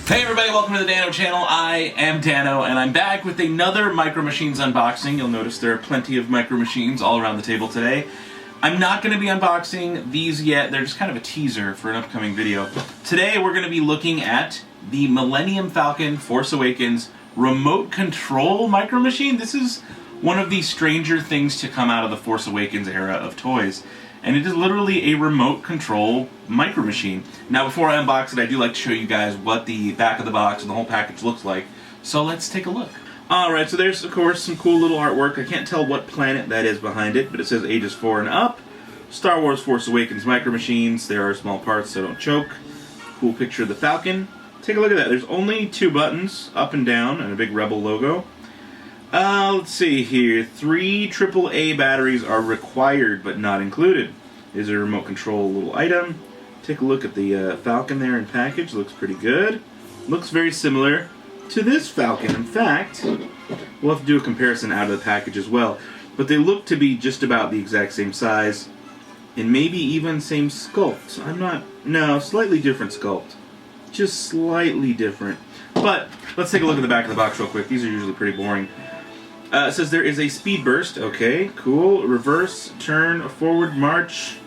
Hey everybody, welcome to the Dano channel. I am Dano, and I'm back with another Micro Machines unboxing. You'll notice there are plenty of Micro Machines all around the table today. I'm not going to be unboxing these yet. They're just kind of a teaser for an upcoming video. Today we're going to be looking at the Millennium Falcon Force Awakens remote control Micro Machine. This is one of the stranger things to come out of the Force Awakens era of toys. And it is literally a remote control Micro Machine. Now before I unbox it, I do like to show you guys what the back of the box and the whole package looks like. So let's take a look. Alright, so there's of course some cool little artwork. I can't tell what planet that is behind it, but it says ages 4 and up. Star Wars Force Awakens Micro Machines. There are small parts, so don't choke. Cool picture of the Falcon. Take a look at that. There's only 2 buttons, up and down, and a big Rebel logo. Let's see here. 3 AAA batteries are required but not included. There's a remote control little item. Take a look at the Falcon there in package. Looks pretty good. Looks very similar to this Falcon. In fact, we'll have to do a comparison out of the package as well. But they look to be just about the exact same size. And maybe even same sculpt. No, slightly different sculpt. Just slightly different. But let's take a look at the back of the box real quick. These are usually pretty boring. It says there is a speed burst. Okay, cool. Reverse, turn, forward, march.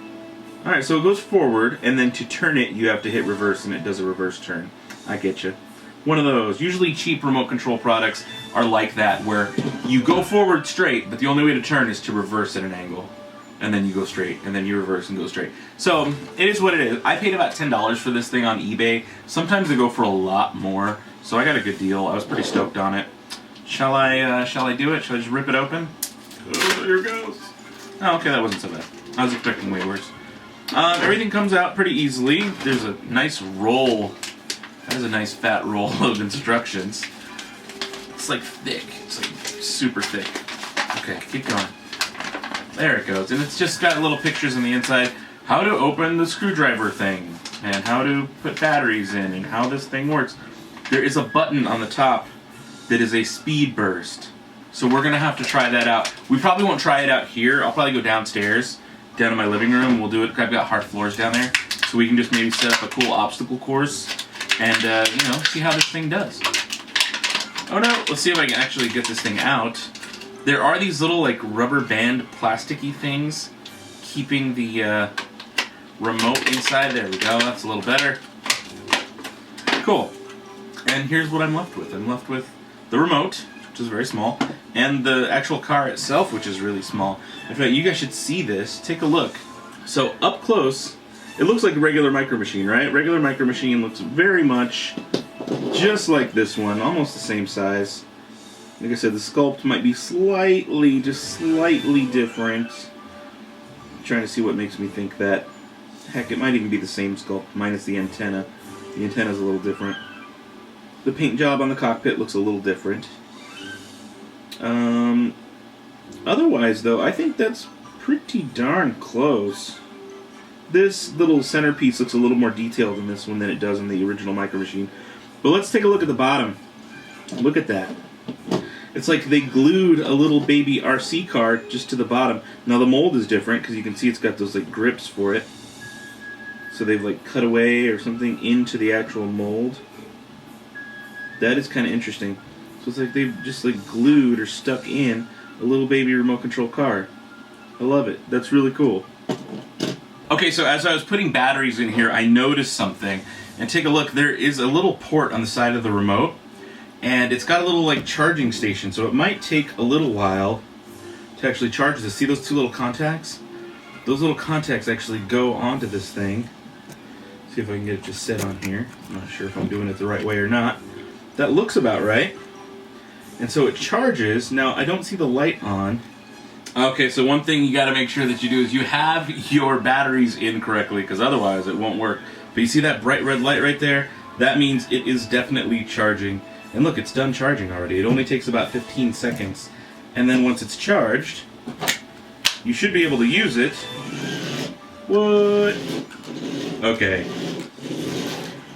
Alright, so it goes forward, and then to turn it, you have to hit reverse, and it does a reverse turn. I get you. One of those. Usually cheap remote control products are like that, where you go forward straight, but the only way to turn is to reverse at an angle. And then you go straight, and then you reverse and go straight. So, it is what it is. I paid about $10 for this thing on eBay. Sometimes they go for a lot more, so I got a good deal. I was pretty stoked on it. Shall I do it? Shall I just rip it open? Oh, here it goes. Oh, okay, that wasn't so bad. I was expecting way worse. Everything comes out pretty easily. There's a nice roll. That is a nice fat roll of instructions. It's like thick. It's like super thick. Okay, keep going. There it goes. And it's just got little pictures on the inside. How to open the screwdriver thing. And how to put batteries in. And how this thing works. There is a button on the top that is a speed burst. So we're going to have to try that out. We probably won't try it out here. I'll probably go downstairs, down in my living room. We'll do it. I've got hard floors down there. So we can just maybe set up a cool obstacle course and, you know, see how this thing does. Oh no, let's see if I can actually get this thing out. There are these little, like, rubber band plasticky things keeping the remote inside. There we go. That's a little better. Cool. And here's what I'm left with. I'm left with the remote, which is very small, and the actual car itself, which is really small. In fact, you guys should see this. Take a look. So up close, it looks like a regular Micro Machine, right? Regular Micro Machine looks very much just like this one, almost the same size. Like I said, the sculpt might be slightly, just slightly different. I'm trying to see what makes me think that. Heck, it might even be the same sculpt, minus the antenna. The antenna's a little different. The paint job on the cockpit looks a little different. Otherwise, though, I think that's pretty darn close. This little centerpiece looks a little more detailed in this one than it does in the original Micro Machine. But let's take a look at the bottom. Look at that. It's like they glued a little baby RC car just to the bottom. Now the mold is different because you can see it's got those like grips for it. So they've like cut away or something into the actual mold. That is kind of interesting. So it's like they've just like glued or stuck in a little baby remote control car. I love it. That's really cool. Okay, so as I was putting batteries in here, I noticed something. And take a look, there is a little port on the side of the remote. And it's got a little like charging station, so it might take a little while to actually charge this. See those 2 little contacts? Those little contacts actually go onto this thing. See if I can get it just set on here. I'm not sure if I'm doing it the right way or not. That looks about right. And so it charges. Now, I don't see the light on. Okay, so one thing you got to make sure that you do is you have your batteries in correctly, because otherwise it won't work. But you see that bright red light right there? That means it is definitely charging. And look, it's done charging already. It only takes about 15 seconds. And then once it's charged, you should be able to use it. What? Okay.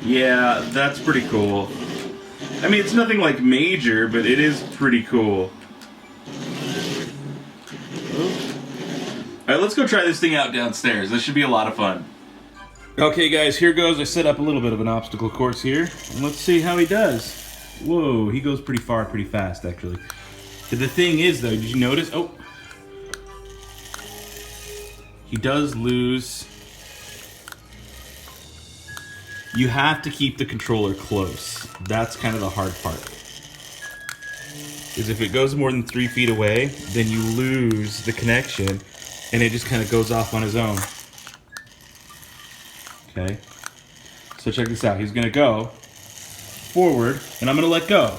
Yeah, that's pretty cool. I mean, it's nothing like major, but it is pretty cool. Alright, let's go try this thing out downstairs. This should be a lot of fun. Okay guys, here goes. I set up a little bit of an obstacle course here. And let's see how he does. Whoa, he goes pretty far, pretty fast actually. The thing is though, did you notice? Oh. He does lose. You have to keep the controller close. That's kind of the hard part. Is if it goes more than 3 feet away, then you lose the connection and it just kind of goes off on his own. Okay, so check this out. He's gonna go forward and I'm gonna let go.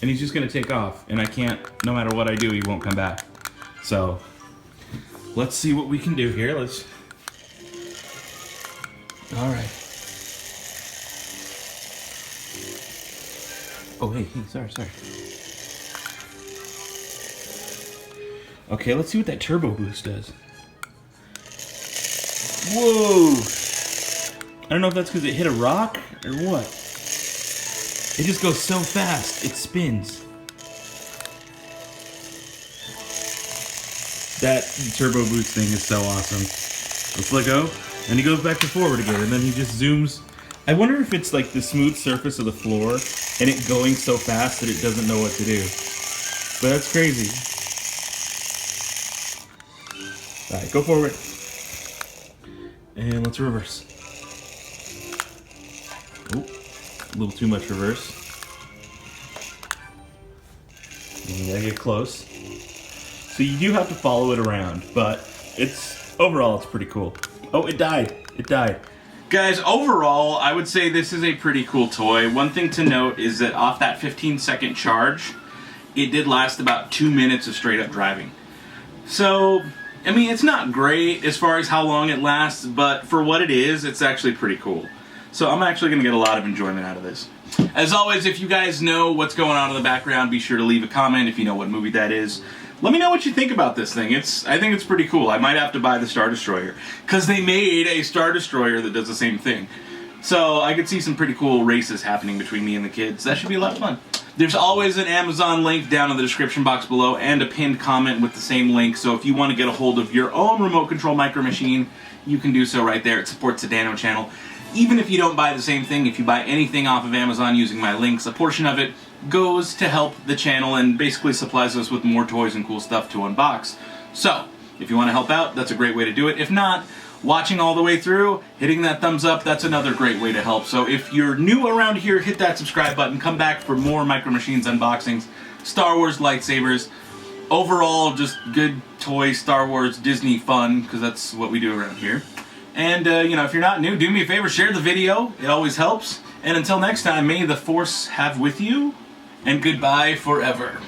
And he's just gonna take off and I can't, no matter what I do, he won't come back. So, let's see what we can do here. All right. Oh, hey, sorry. Okay, let's see what that turbo boost does. Whoa! I don't know if that's because it hit a rock or what. It just goes so fast, it spins. That turbo boost thing is so awesome. Let's let go, and he goes back to forward again, and then he just zooms. I wonder if it's like the smooth surface of the floor, and it going so fast that it doesn't know what to do. But that's crazy. Alright, go forward. And let's reverse. Oh, a little too much reverse. You gotta get close. So you do have to follow it around, but overall it's pretty cool. Oh, it died. It died. Guys, overall, I would say this is a pretty cool toy. One thing to note is that off that 15-second charge, it did last about 2 minutes of straight up driving. So, I mean, it's not great as far as how long it lasts, but for what it is, it's actually pretty cool. So I'm actually going to get a lot of enjoyment out of this. As always, if you guys know what's going on in the background, be sure to leave a comment if you know what movie that is. Let me know what you think about this thing. I think it's pretty cool. I might have to buy the Star Destroyer, because they made a Star Destroyer that does the same thing. So I could see some pretty cool races happening between me and the kids. That should be a lot of fun. There's always an Amazon link down in the description box below and a pinned comment with the same link. So if you want to get a hold of your own remote control micro machine, you can do so right there. It supports the Dano channel. Even if you don't buy the same thing, if you buy anything off of Amazon using my links, a portion of it goes to help the channel and basically supplies us with more toys and cool stuff to unbox. So, if you want to help out, that's a great way to do it. If not, watching all the way through, hitting that thumbs up, that's another great way to help. So if you're new around here, hit that subscribe button. Come back for more Micro Machines unboxings, Star Wars lightsabers, overall just good toy, Star Wars, Disney fun, because that's what we do around here. And, you know, if you're not new, do me a favor, share the video. It always helps. And until next time, may the Force have with you, and goodbye forever.